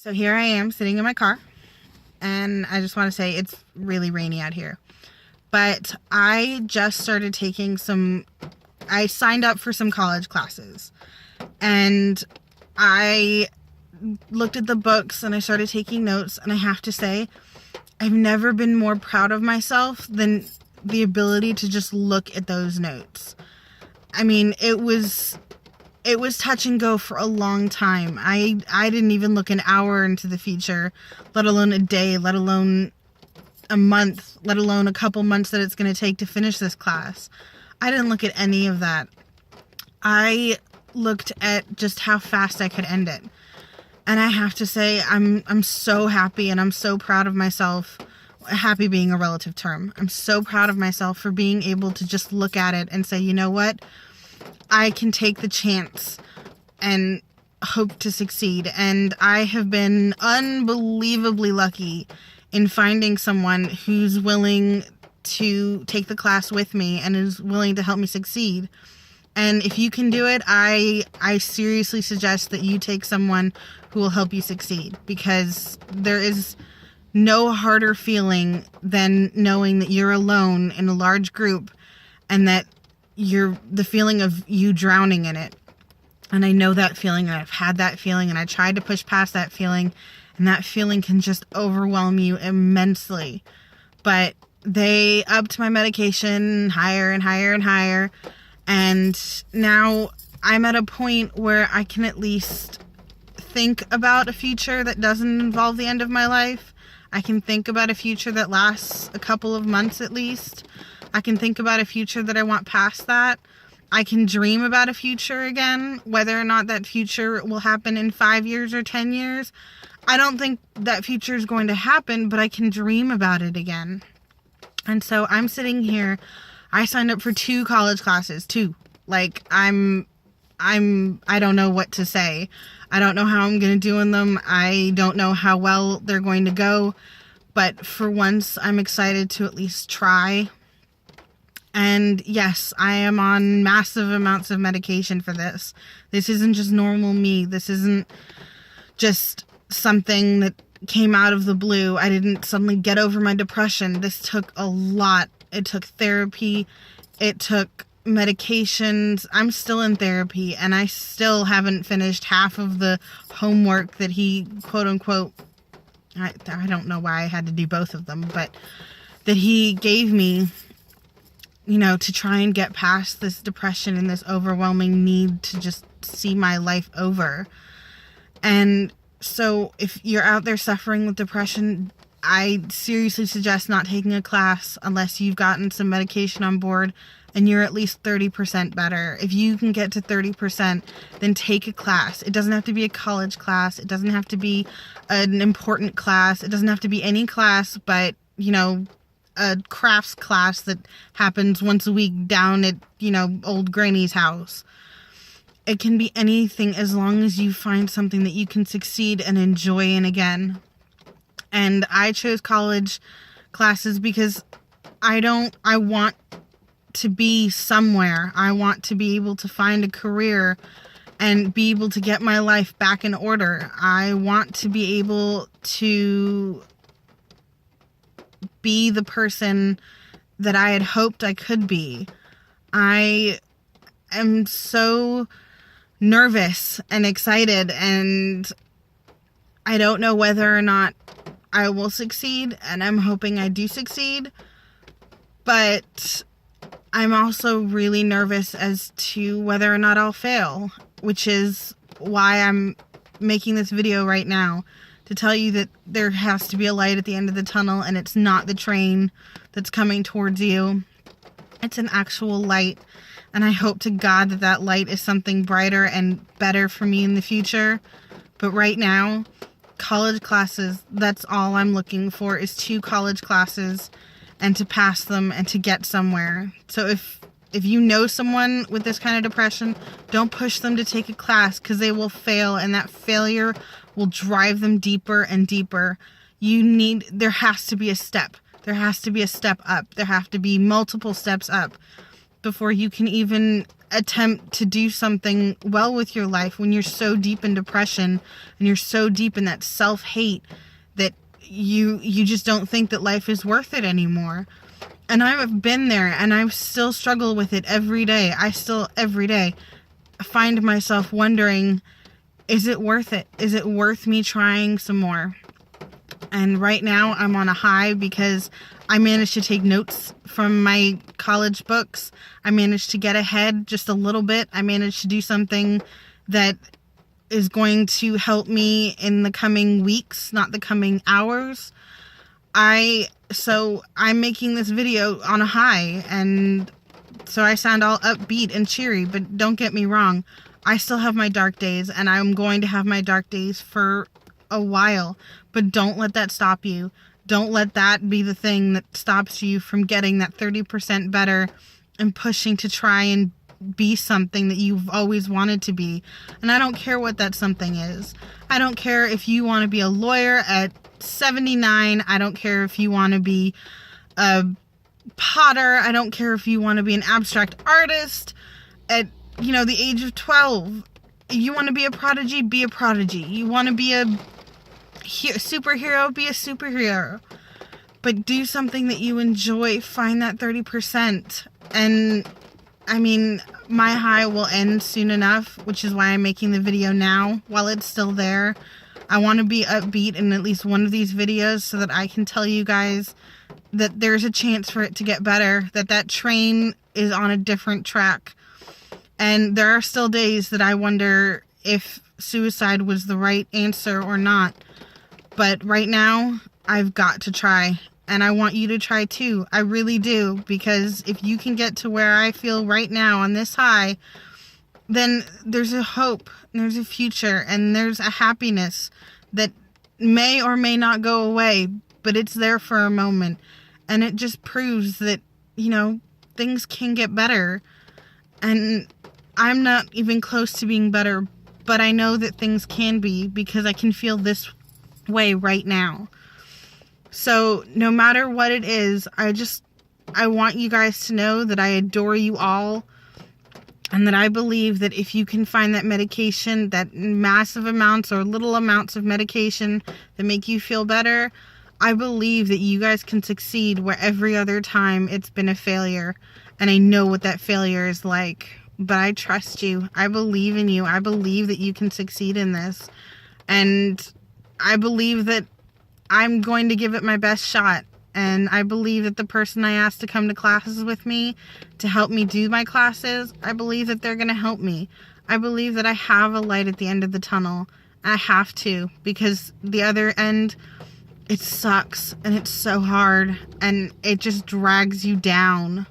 So here I am sitting in my car, and I just want to say it's really rainy out here. But I just started I signed up for some college classes, and I looked at the books and I started taking notes, and I have to say, I've never been more proud of myself than the ability to just look at those notes. I mean, it was touch and go for a long time. I didn't even look an hour into the future, let alone a day, let alone a month, let alone a couple months that it's going to take to finish this class. I didn't look at any of that. I looked at just how fast I could end it. And I have to say, I'm so happy, and I'm so proud of myself. Happy being a relative term. I'm so proud of myself for being able to just look at it and say, you know what? I can take the chance and hope to succeed. And I have been unbelievably lucky in finding someone who's willing to take the class with me and is willing to help me succeed. And if you can do it, I seriously suggest that you take someone who will help you succeed, because there is no harder feeling than knowing that you're alone in a large group and that the feeling of you drowning in it. And I know that feeling, and I've had that feeling, and I tried to push past that feeling, and that feeling can just overwhelm you immensely. But they upped my medication higher and higher and higher, and now I'm at a point where I can at least think about a future that doesn't involve the end of my life. I can think about a future that lasts a couple of months at least. I can think about a future that I want past that. I can dream about a future again, whether or not that future will happen in 5 years or 10 years. I don't think that future is going to happen, but I can dream about it again. And so I'm sitting here. I signed up for 2 college classes, 2. Like, I don't know what to say. I don't know how I'm going to do in them. I don't know how well they're going to go. But for once, I'm excited to at least try. And yes, I am on massive amounts of medication for this. This isn't just normal me. This isn't just something that came out of the blue. I didn't suddenly get over my depression. This took a lot. It took therapy. It took medications. I'm still in therapy, and I still haven't finished half of the homework that he, quote unquote, I don't know why I had to do both of them, but that he gave me, to try and get past this depression and this overwhelming need to just see my life over. And so if you're out there suffering with depression, I seriously suggest not taking a class unless you've gotten some medication on board and you're at least 30% better. If you can get to 30%, then take a class. It doesn't have to be a college class. It doesn't have to be an important class. It doesn't have to be any class, but, a crafts class that happens once a week down at, old granny's house. It can be anything as long as you find something that you can succeed and enjoy in again. And I chose college classes because I want to be somewhere. I want to be able to find a career and be able to get my life back in order. I want to be able to be the person that I had hoped I could be. I am so nervous and excited, and I don't know whether or not I will succeed, and I'm hoping I do succeed, but I'm also really nervous as to whether or not I'll fail, which is why I'm making this video right now, to tell you that there has to be a light at the end of the tunnel, and it's not the train that's coming towards you. It's an actual light, and I hope to God that that light is something brighter and better for me in the future. But right now, college classes, that's all I'm looking for, is 2 college classes, and to pass them and to get somewhere. So if you know someone with this kind of depression, don't push them to take a class, because they will fail, and that failure will drive them deeper and deeper. There has to be a step. There has to be a step up. There have to be multiple steps up before you can even attempt to do something well with your life when you're so deep in depression and you're so deep in that self-hate that you just don't think that life is worth it anymore. And I've been there, and I still struggle with it every day. Every day, find myself wondering, is it worth it? Is it worth me trying some more? And right now I'm on a high because I managed to take notes from my college books. I managed to get ahead just a little bit. I managed to do something that is going to help me in the coming weeks, not the coming hours. So I'm making this video on a high, and so I sound all upbeat and cheery, but don't get me wrong. I still have my dark days, and I'm going to have my dark days for a while, but don't let that stop you. Don't let that be the thing that stops you from getting that 30% better and pushing to try and be something that you've always wanted to be. And I don't care what that something is. I don't care if you want to be a lawyer at 79. I don't care if you want to be a potter. I don't care if you want to be an abstract artist at, the age of 12. You want to be a prodigy, be a prodigy. You want to be a superhero, be a superhero. But do something that you enjoy. Find that 30%. And my high will end soon enough, which is why I'm making the video now while it's still there. I want to be upbeat in at least one of these videos so that I can tell you guys that there's a chance for it to get better, that train is on a different track. And there are still days that I wonder if suicide was the right answer or not. But right now, I've got to try. And I want you to try too. I really do. Because if you can get to where I feel right now on this high, then there's a hope, and there's a future, and there's a happiness that may or may not go away, but it's there for a moment. And it just proves that, things can get better. And I'm not even close to being better, but I know that things can be because I can feel this way right now. So no matter what it is, I want you guys to know that I adore you all. And that I believe that if you can find that medication, that massive amounts or little amounts of medication that make you feel better, I believe that you guys can succeed where every other time it's been a failure. And I know what that failure is like. But I trust you. I believe in you. I believe that you can succeed in this. And I believe that I'm going to give it my best shot. And I believe that the person I asked to come to classes with me to help me do my classes, I believe that they're going to help me. I believe that I have a light at the end of the tunnel. I have to, because the other end, it sucks and it's so hard and it just drags you down.